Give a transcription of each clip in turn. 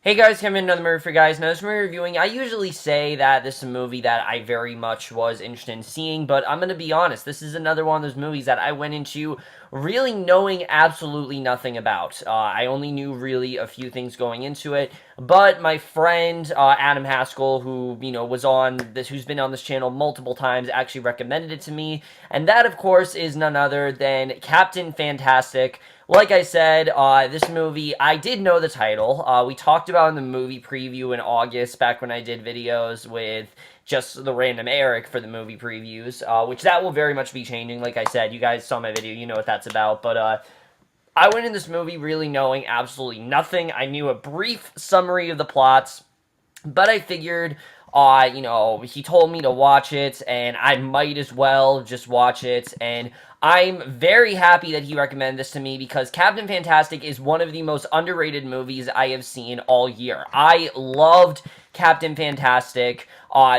Hey guys, coming in another movie for guys. Now, this movie reviewing, I usually say that this is a movie that I very much was interested in seeing, but I'm gonna be honest, this is another one of those movies that I went into really knowing absolutely nothing about. I only knew really a few things going into it, but my friend, Adam Haskell, who, was on this, who's been on this channel multiple times, actually recommended it to me, and that, of course, is none other than Captain Fantastic. Like I said, this movie, I did know the title. We talked about in the movie preview in August, back when I did videos with just the random Eric for the movie previews, which that will very much be changing. Like I said, you guys saw my video, you know what that's about. But I went in this movie really knowing absolutely nothing. I knew a brief summary of the plots, but I figured, he told me to watch it, and I might as well just watch it, and I'm very happy that he recommended this to me because Captain Fantastic is one of the most underrated movies I have seen all year. I loved Captain Fantastic.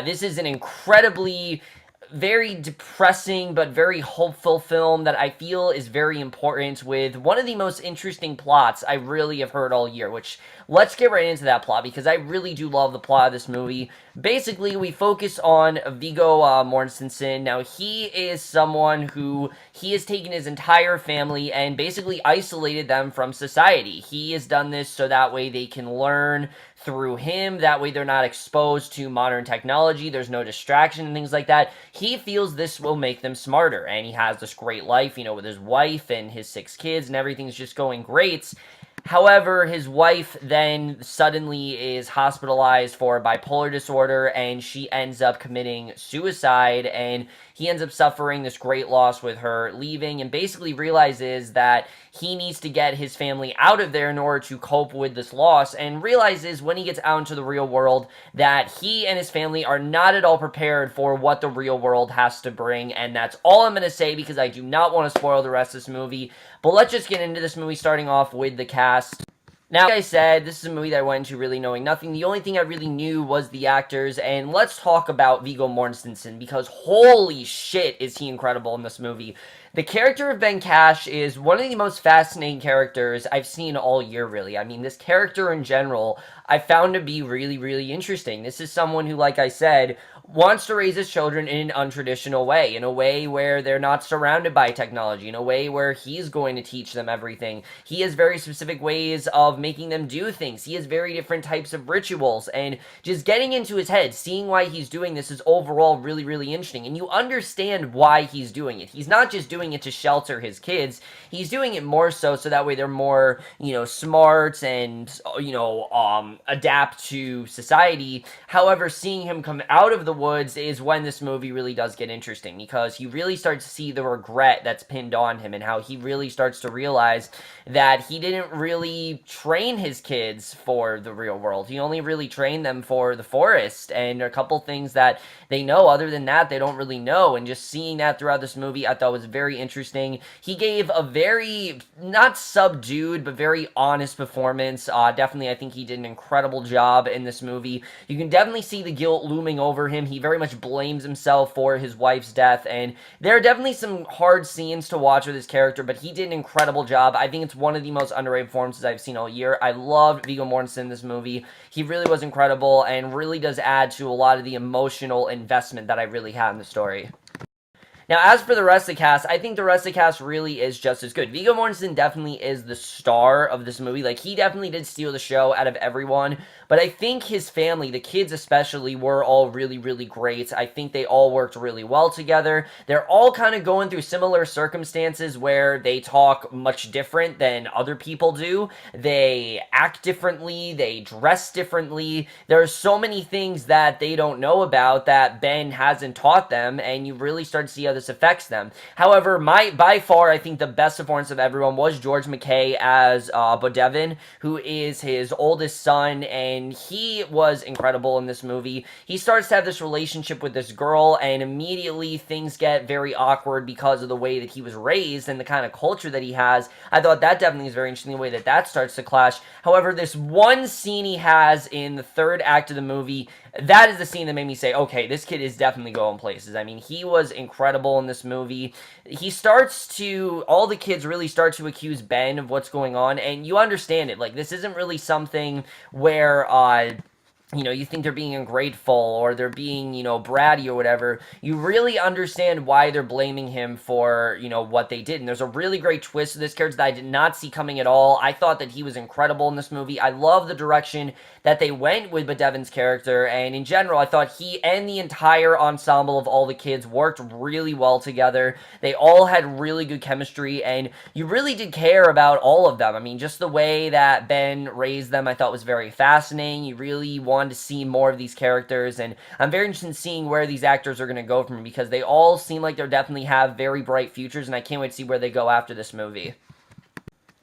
This is an incredibly very depressing but very hopeful film that I feel is very important, with one of the most interesting plots I really have heard all year, which let's get right into that plot because I really do love the plot of this movie. Basically, we focus on Vigo Mortensen. Now, he is someone who he has taken his entire family and basically isolated them from society. He has done this so that way they can learn through him. That way they're not exposed to modern technology. There's no distraction and things like that. He feels this will make them smarter, and he has this great life, with his wife and his 6 kids, and everything's just going great. However, his wife then suddenly is hospitalized for bipolar disorder, and she ends up committing suicide, and he ends up suffering this great loss with her leaving, and basically realizes that he needs to get his family out of there in order to cope with this loss, and realizes when he gets out into the real world that he and his family are not at all prepared for what the real world has to bring. And that's all I'm going to say because I do not want to spoil the rest of this movie. But let's just get into this movie, starting off with the cast. Now, like I said, this is a movie that I went into really knowing nothing. The only thing I really knew was the actors, and let's talk about Vigo Mortensen, because holy shit is he incredible in this movie. The character of Ben Cash is one of the most fascinating characters I've seen all year, really. I mean, this character in general, I found to be really, really interesting. This is someone who, like I said, wants to raise his children in an untraditional way, in a way where they're not surrounded by technology, in a way where he's going to teach them everything. He has very specific ways of making them do things. He has very different types of rituals, and just getting into his head, seeing why he's doing this is overall really, really interesting, and you understand why he's doing it. He's not just doing it to shelter his kids. He's doing it more so that way they're more, smart and, adapt to society. However, seeing him come out of the woods is when this movie really does get interesting, because he really starts to see the regret that's pinned on him, and how he really starts to realize that he didn't really train his kids for the real world. He only really trained them for the forest and a couple things that they know. Other than that, they don't really know. And just seeing that throughout this movie, I thought was very interesting. He gave a very, not subdued, but very honest performance. Definitely, I think he did an incredible job in this movie. You can definitely see the guilt looming over him. He very much blames himself for his wife's death, and there are definitely some hard scenes to watch with his character, but he did an incredible job. I think it's one of the most underrated performances I've seen all year. I loved Vigo Mortensen in this movie. He really was incredible, and really does add to a lot of the emotional investment that I really had in the story. Now, as for the rest of the cast, I think the rest of the cast really is just as good. Vigo Mortensen definitely is the star of this movie. Like, he definitely did steal the show out of everyone. But I think his family, the kids especially, were all really, really great. I think they all worked really well together. They're all kind of going through similar circumstances where they talk much different than other people do. They act differently. They dress differently. There are so many things that they don't know about that Ben hasn't taught them, and you really start to see how this affects them. However, by far, I think the best performance of everyone was George McKay as Bodevin, who is his oldest son, and he was incredible in this movie. He starts to have this relationship with this girl, and immediately things get very awkward because of the way that he was raised and the kind of culture that he has. I thought that definitely is very interesting, the way that that starts to clash. However, this one scene he has in the third act of the movie, that is the scene that made me say, okay, this kid is definitely going places. I mean, he was incredible incredible in this movie. All the kids really start to accuse Ben of what's going on, and you understand it. Like, this isn't really something where, you think they're being ungrateful or they're being, bratty or whatever. You really understand why they're blaming him for, what they did. And there's a really great twist to this character that I did not see coming at all. I thought that he was incredible in this movie. I love the direction that they went with Bedevin's character. And in general, I thought he and the entire ensemble of all the kids worked really well together. They all had really good chemistry, and you really did care about all of them. I mean, just the way that Ben raised them, I thought was very fascinating. You really wanted to see more of these characters, and I'm very interested in seeing where these actors are going to go from, because they all seem like they definitely have very bright futures, and I can't wait to see where they go after this movie.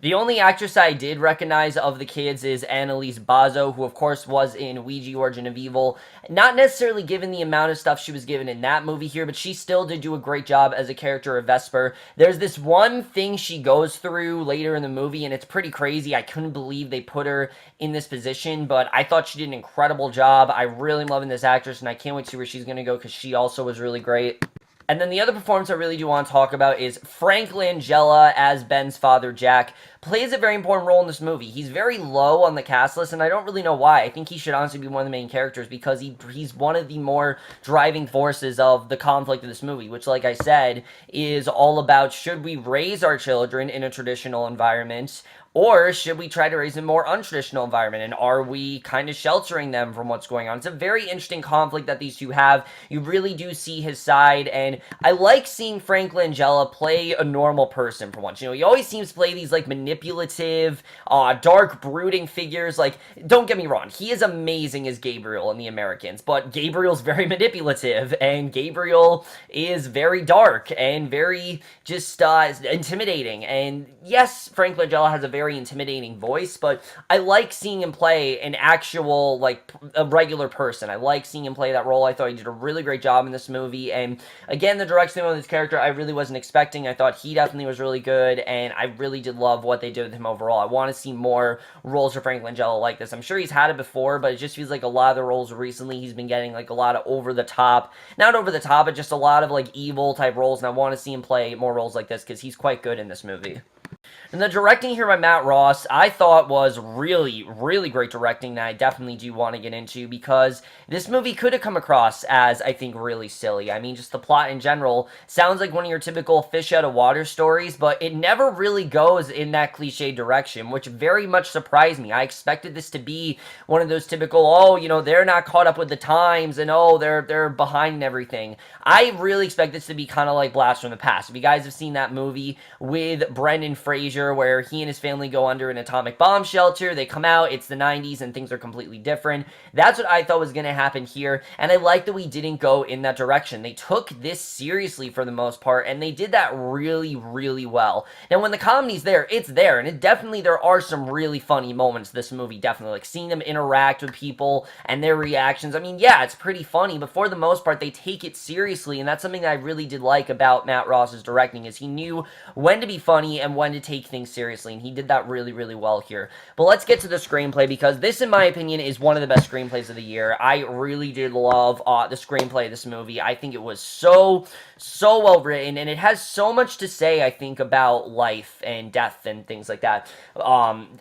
The only actress I did recognize of the kids is Annalise Bazo, who of course was in Ouija Origin of Evil. Not necessarily given the amount of stuff she was given in that movie here, but she still did do a great job as a character of Vesper. There's this one thing she goes through later in the movie, and it's pretty crazy. I couldn't believe they put her in this position, but I thought she did an incredible job. I really am loving this actress, and I can't wait to see where she's going to go, because she also was really great. And then the other performance I really do want to talk about is Frank Langella as Ben's father, Jack. Plays a very important role in this movie. He's very low on the cast list, and I don't really know why. I think he should honestly be one of the main characters, because he's one of the more driving forces of the conflict of this movie, which, like I said, is all about, should we raise our children in a traditional environment, or should we try to raise in a more untraditional environment? And are we kind of sheltering them from what's going on? It's a very interesting conflict that these two have. You really do see his side, and I like seeing Frank Langella play a normal person for once. He always seems to play these, like, manipulative, dark, brooding figures. Like, don't get me wrong, he is amazing as Gabriel in The Americans, but Gabriel's very manipulative, and Gabriel is very dark and very just intimidating. And yes, Frank Langella has a very intimidating voice, but I like seeing him play an actual, like, a regular person. I like seeing him play that role. I thought he did a really great job in this movie, and again, the direction of this character I really wasn't expecting. I thought he definitely was really good, and I really did love what they did with him overall. I want to see more roles for Frank Langella like this. I'm sure he's had it before, but it just feels like a lot of the roles recently he's been getting, like, a lot of not over the top, but just a lot of, like, evil type roles, and I want to see him play more roles like this, because he's quite good in this movie. And the directing here by Matt Ross, I thought was really, really great directing that I definitely do want to get into, because this movie could have come across as, I think, really silly. I mean, just the plot in general sounds like one of your typical fish out of water stories, but it never really goes in that cliche direction, which very much surprised me. I expected this to be one of those typical, they're not caught up with the times, and they're behind and everything. I really expect this to be kind of like Blast from the Past. If you guys have seen that movie with Brendan Fraser, where he and his family go under an atomic bomb shelter, they come out, it's the 90s, and things are completely different. That's what I thought was going to happen here, and I like that we didn't go in that direction. They took this seriously for the most part, and they did that really, really well. Now, when the comedy's there, it's there, and there are some really funny moments in this movie, definitely. Like, seeing them interact with people and their reactions. I mean, yeah, it's pretty funny, but for the most part, they take it seriously, and that's something that I really did like about Matt Ross's directing, is he knew when to be funny and when to take things seriously, and he did that really, really well here. But let's get to the screenplay, because this, in my opinion, is one of the best screenplays of the year. I really did love the screenplay of this movie. I think it was so well written, and it has so much to say, I think, about life and death and things like that,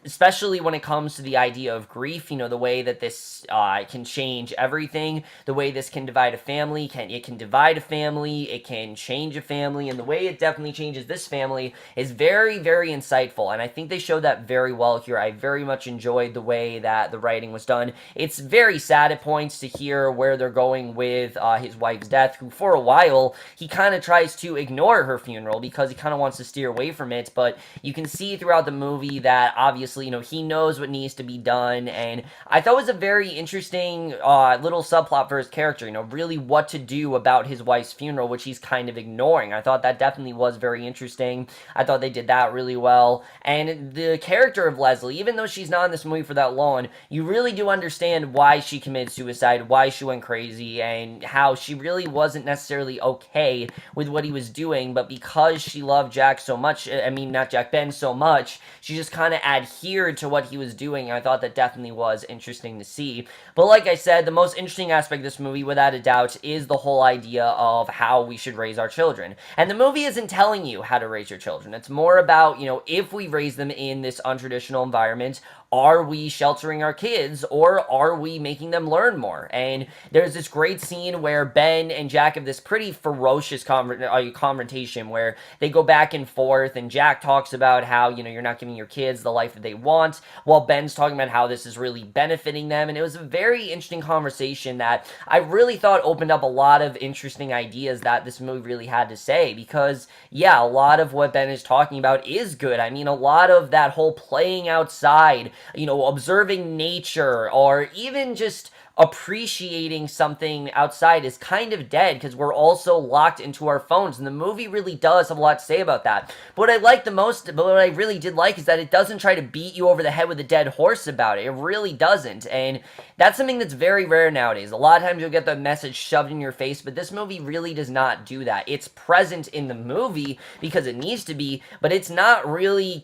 especially when it comes to the idea of grief. The way that this can change everything, the way this can divide a family, it can divide a family, it can change a family, and the way it definitely changes this family is very, very insightful, and I think they showed that very well here. I very much enjoyed the way that the writing was done. It's very sad at points to hear where they're going with his wife's death, who for a while, he kind of tries to ignore her funeral because he kind of wants to steer away from it, but you can see throughout the movie that obviously, he knows what needs to be done, and I thought it was a very interesting little subplot for his character, really what to do about his wife's funeral, which he's kind of ignoring. I thought that definitely was very interesting. I thought they did that really well. well. And the character of Leslie, even though she's not in this movie for that long, you really do understand why she committed suicide, why she went crazy, and how she really wasn't necessarily okay with what he was doing, but because she loved Jack so much, I mean, not Jack, Ben so much, she just kind of adhered to what he was doing. I thought that definitely was interesting to see. But like I said, the most interesting aspect of this movie, without a doubt, is the whole idea of how we should raise our children. And the movie isn't telling you how to raise your children. It's more about, if we raise them in this untraditional environment, are we sheltering our kids, or are we making them learn more? And there's this great scene where Ben and Jack have this pretty ferocious confrontation where they go back and forth, and Jack talks about how, you're not giving your kids the life that they want, while Ben's talking about how this is really benefiting them. And it was a very interesting conversation that I really thought opened up a lot of interesting ideas that this movie really had to say, because, yeah, a lot of what Ben is talking about is good. I mean, a lot of that whole playing outside, observing nature, or even just appreciating something outside is kind of dead because we're also locked into our phones, and the movie really does have a lot to say about that. But what I really did like is that it doesn't try to beat you over the head with a dead horse about it. It really doesn't, and that's something that's very rare nowadays. A lot of times you'll get the message shoved in your face, but this movie really does not do that. It's present in the movie because it needs to be, but it's not really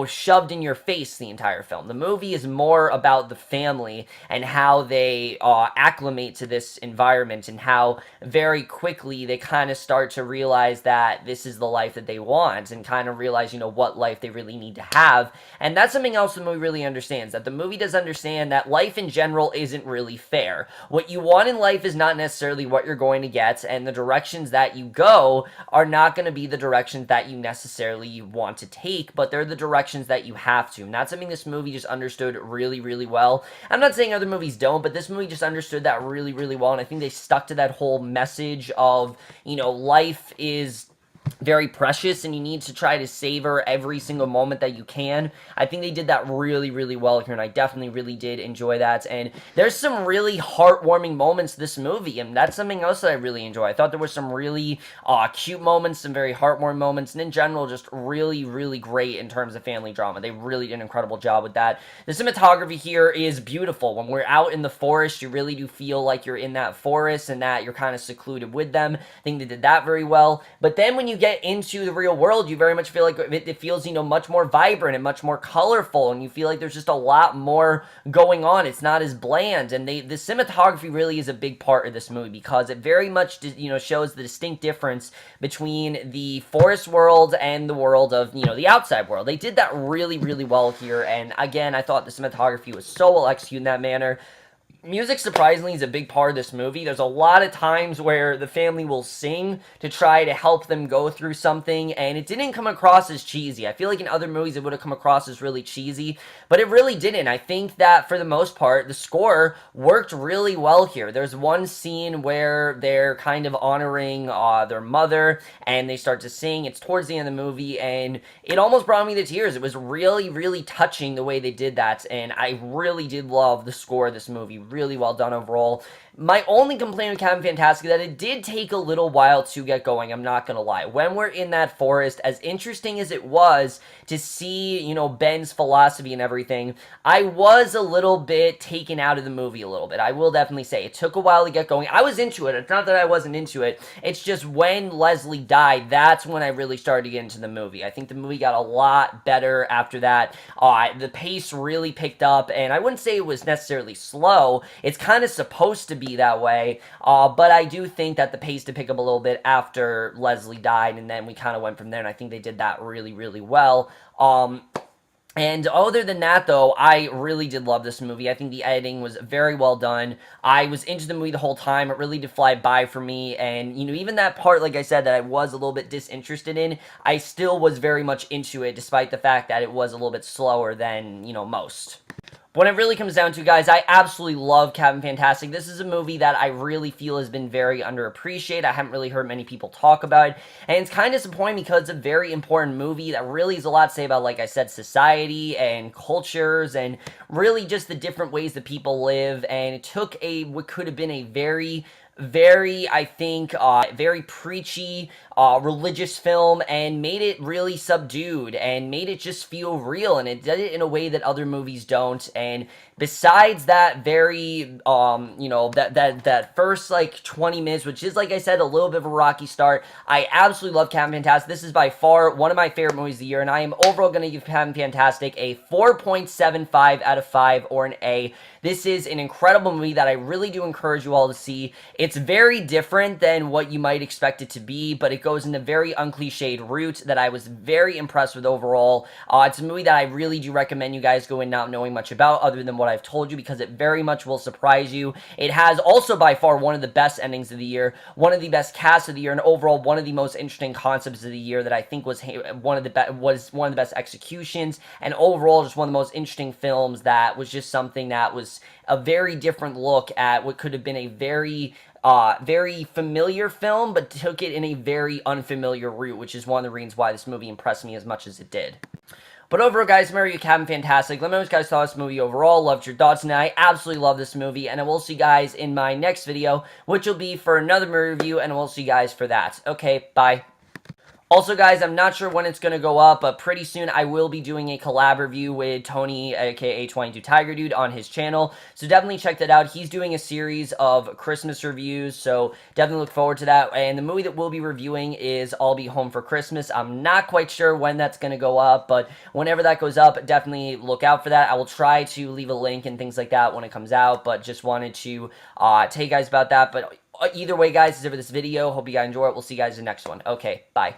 shoved in your face the entire film. The movie is more about the family and how they acclimate to this environment, and how very quickly they kind of start to realize that this is the life that they want, and kind of realize, what life they really need to have. And that's something else the movie really understands, that the movie does understand that life in general isn't really fair. What you want in life is not necessarily what you're going to get, and the directions that you go are not going to be the directions that you necessarily want to take, but they're the directions that you have to. And that's something this movie just understood really, really well. I'm not saying other movies don't, but this movie just understood that really, really well, and I think they stuck to that whole message of, life is very precious and you need to try to savor every single moment that you can. I think they did that really, really well here, and I definitely really did enjoy that. And there's some really heartwarming moments this movie, and that's something else that I really enjoy. I thought there were some really cute moments, some very heartwarming moments, and in general just really, really great in terms of family drama. They really did an incredible job with that. The cinematography here is beautiful. When we're out in the forest, you really do feel like you're in that forest and that you're kind of secluded with them. I think they did that very well. But then when you get into the real world, you very much feel like it feels, much more vibrant and much more colorful, and you feel like there's just a lot more going on. It's not as bland, and the cinematography really is a big part of this movie because it very much, shows the distinct difference between the forest world and the world of, the outside world. They did that really, really well here, and again, I thought the cinematography was so well executed in that manner. Music, surprisingly, is a big part of this movie. There's a lot of times where the family will sing to try to help them go through something, and it didn't come across as cheesy. I feel like in other movies it would have come across as really cheesy, but it really didn't. I think that, for the most part, the score worked really well here. There's one scene where they're kind of honoring their mother, and they start to sing. It's towards the end of the movie, and it almost brought me to tears. It was really, really touching the way they did that, and I really did love the score of this movie. Really well done overall. My only complaint with Captain Fantastic is that it did take a little while to get going, I'm not gonna lie. When we're in that forest, as interesting as it was to see, Ben's philosophy and everything, I was a little bit taken out of the movie a little bit. I will definitely say. It took a while to get going. I was into it. It's not that I wasn't into it. It's just when Leslie died, that's when I really started to get into the movie. I think the movie got a lot better after that. The pace really picked up, and I wouldn't say it was necessarily slow. It's kind of supposed to be that way, but I do think that the pace did pick up a little bit after Leslie died, and then we kind of went from there, and I think they did that really, really well. And other than that, though, I really did love this movie. I think the editing was very well done. I was into the movie the whole time. It really did fly by for me. And, even that part, like I said, that I was a little bit disinterested in, I still was very much into it, despite the fact that it was a little bit slower than, most. When it really comes down to, guys, I absolutely love Captain Fantastic. This is a movie that I really feel has been very underappreciated. I haven't really heard many people talk about it, and it's kind of disappointing because it's a very important movie that really has a lot to say about, like I said, society and cultures and really just the different ways that people live, and it took what could have been a very very, I think, very preachy, religious film, and made it really subdued and made it just feel real, and it did it in a way that other movies don't. And besides that very, that first, like, 20 minutes, which is, like I said, a little bit of a rocky start, I absolutely love Captain Fantastic. This is by far one of my favorite movies of the year, and I am overall going to give Captain Fantastic a 4.75 out of 5, or an A. This is an incredible movie that I really do encourage you all to see. It's very different than what you might expect it to be, but it goes in a very uncliched route that I was very impressed with overall. It's a movie that I really do recommend you guys go in not knowing much about other than what I've told you, because it very much will surprise you. It has also by far one of the best endings of the year, one of the best casts of the year, and overall one of the most interesting concepts of the year that I think was one of the best executions, and overall just one of the most interesting films that was just something that was a very different look at what could have been a very familiar film, but took it in a very unfamiliar route, which is one of the reasons why this movie impressed me as much as it did. But overall, guys, remember, you Captain Fantastic. Let me know what you guys thought of this movie overall. Loved your thoughts, and I absolutely love this movie. And I will see you guys in my next video, which will be for another movie review, and we'll see you guys for that. Okay, bye. Also, guys, I'm not sure when it's going to go up, but pretty soon I will be doing a collab review with Tony, aka 22 Tiger Dude, on his channel. So definitely check that out. He's doing a series of Christmas reviews, so definitely look forward to that. And the movie that we'll be reviewing is I'll Be Home for Christmas. I'm not quite sure when that's going to go up, but whenever that goes up, definitely look out for that. I will try to leave a link and things like that when it comes out, but just wanted to tell you guys about that. But either way, guys, that's it for this video. Hope you guys enjoy it. We'll see you guys in the next one. Okay, bye.